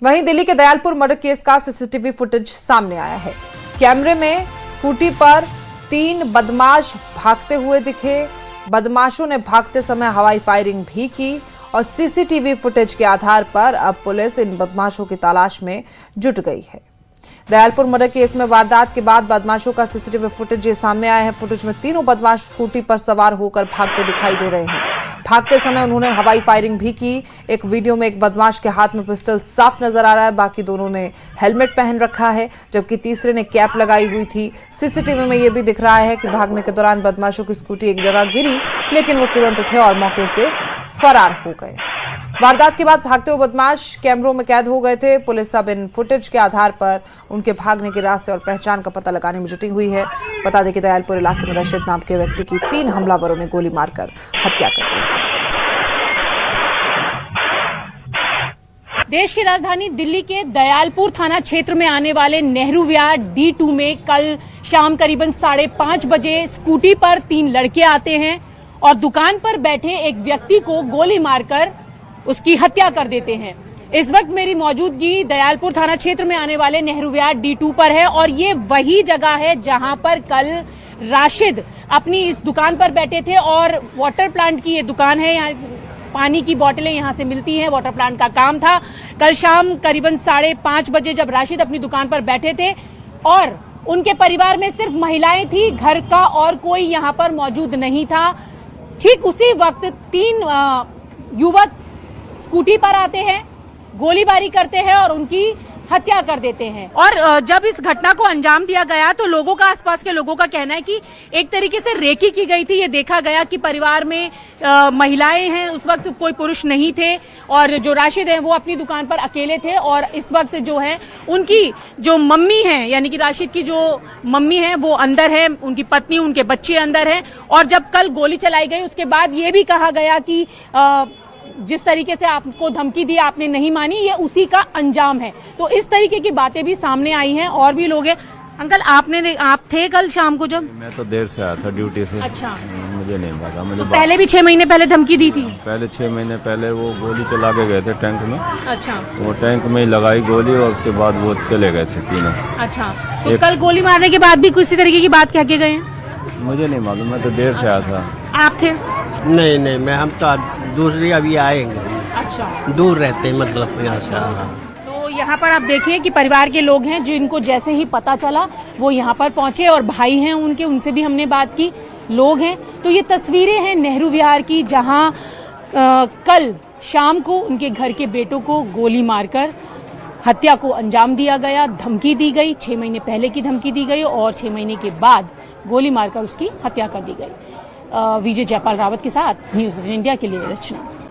वहीं दिल्ली के Dayalpur murder case का सीसीटीवी फुटेज सामने आया है। कैमरे में स्कूटी पर 3 बदमाश भागते हुए दिखे। बदमाशों ने भागते समय हवाई फायरिंग भी की और सीसीटीवी फुटेज के आधार पर अब पुलिस इन बदमाशों की तलाश में जुट गई है। दयालपुर मर्डर केस में वारदात के बाद बदमाशों का सीसीटीवी फुटेज सामने आया है। फुटेज में तीनों बदमाश स्कूटी पर सवार होकर भागते दिखाई दे रहे हैं। भागते समय उन्होंने हवाई फायरिंग भी की। एक वीडियो में एक बदमाश के हाथ में पिस्टल साफ नजर आ रहा है। बाकी दोनों ने हेलमेट पहन रखा है, जबकि तीसरे ने कैप लगाई हुई थी। सीसीटीवी में यह भी दिख रहा है कि भागने के दौरान बदमाशों की स्कूटी एक जगह गिरी, लेकिन वो तुरंत उठे और मौके से फरार हो गए। वारदात के बाद भागते हुए बदमाश कैमरों में कैद हो गए थे। पुलिस अब इन फुटेज के आधार पर उनके भागने के रास्ते और पहचान का पता लगाने में जुटी हुई है। बता दें कि दयालपुर इलाके में रशीद नाम के व्यक्ति की 3 हमलावरों ने गोली मारकर हत्या कर दी थी। देश की राजधानी दिल्ली के दयालपुर थाना क्षेत्र में आने वाले नेहरू विहार D2 में कल शाम करीबन 5:30 बजे स्कूटी पर 3 लड़के आते हैं और दुकान पर बैठे एक व्यक्ति को गोली मारकर उसकी हत्या कर देते हैं। इस वक्त मेरी मौजूदगी दयालपुर थाना क्षेत्र में आने वाले नेहरू विहार D2 पर है और ये वही जगह है जहां पर कल राशिद अपनी इस दुकान पर बैठे थे और वाटर प्लांट की ये दुकान है। यहाँ पानी की बोतलें यहाँ से मिलती हैं, वाटर प्लांट का काम था। कल शाम करीबन 5:30 बजे जब राशिद अपनी दुकान पर बैठे थे और उनके परिवार में सिर्फ महिलाएं थी, घर का और कोई यहाँ पर मौजूद नहीं था। ठीक उसी वक्त 3 युवक स्कूटी पर आते हैं, गोलीबारी करते हैं और उनकी हत्या कर देते हैं। और जब इस घटना को अंजाम दिया गया तो लोगों का, आसपास के लोगों का कहना है कि एक तरीके से रेकी की गई थी। ये देखा गया कि परिवार में महिलाएं हैं, उस वक्त कोई पुरुष नहीं थे और जो राशिद हैं वो अपनी दुकान पर अकेले थे और इस वक्त जो है उनकी जो मम्मी है, यानी कि राशिद की जो मम्मी है वो अंदर है, उनकी पत्नी, उनके बच्चे अंदर हैं। और जब कल गोली चलाई गई उसके बाद ये भी कहा गया कि जिस तरीके से आपको धमकी दी आपने नहीं मानी, ये उसी का अंजाम है। तो इस तरीके की बातें भी सामने आई हैं और भी लोग हैं। अंकल आप थे कल शाम को जब? मैं तो देर से आया था ड्यूटी से। अच्छा, मुझे नहीं पता। मुझे तो पहले भी 6 महीने पहले धमकी दी थी? पहले 6 महीने पहले वो गोली चला के गए थे टैंक में। अच्छा, वो टैंक में ही लगाई गोली और उसके बाद वो चले गए थे तीनों। अच्छा, तो कल गोली मारने के बाद भी किसी तरीके की बात कह के गए हैं? मुझे नहीं मालूम, मैं तो देर से आया था। आप थे? नहीं, मैं हम तो दूसरी अभी आएंगे। अच्छा, दूर रहते हैं मतलब यहाँ से। तो यहाँ पर आप देखिए कि परिवार के लोग हैं जिनको जैसे ही पता चला वो यहाँ पर पहुंचे और भाई हैं उनके, उनसे भी हमने बात की, लोग हैं। तो ये तस्वीरें हैं नेहरू विहार की जहाँ कल शाम को उनके घर के बेटों को गोली मारकर हत्या को अंजाम दिया गया, धमकी दी गई। 6 महीने पहले की धमकी दी गई और 6 महीने के बाद गोली मारकर उसकी हत्या कर दी गई। विजय जयपाल रावत के साथ न्यूज़ 18 इंडिया के लिए रचना।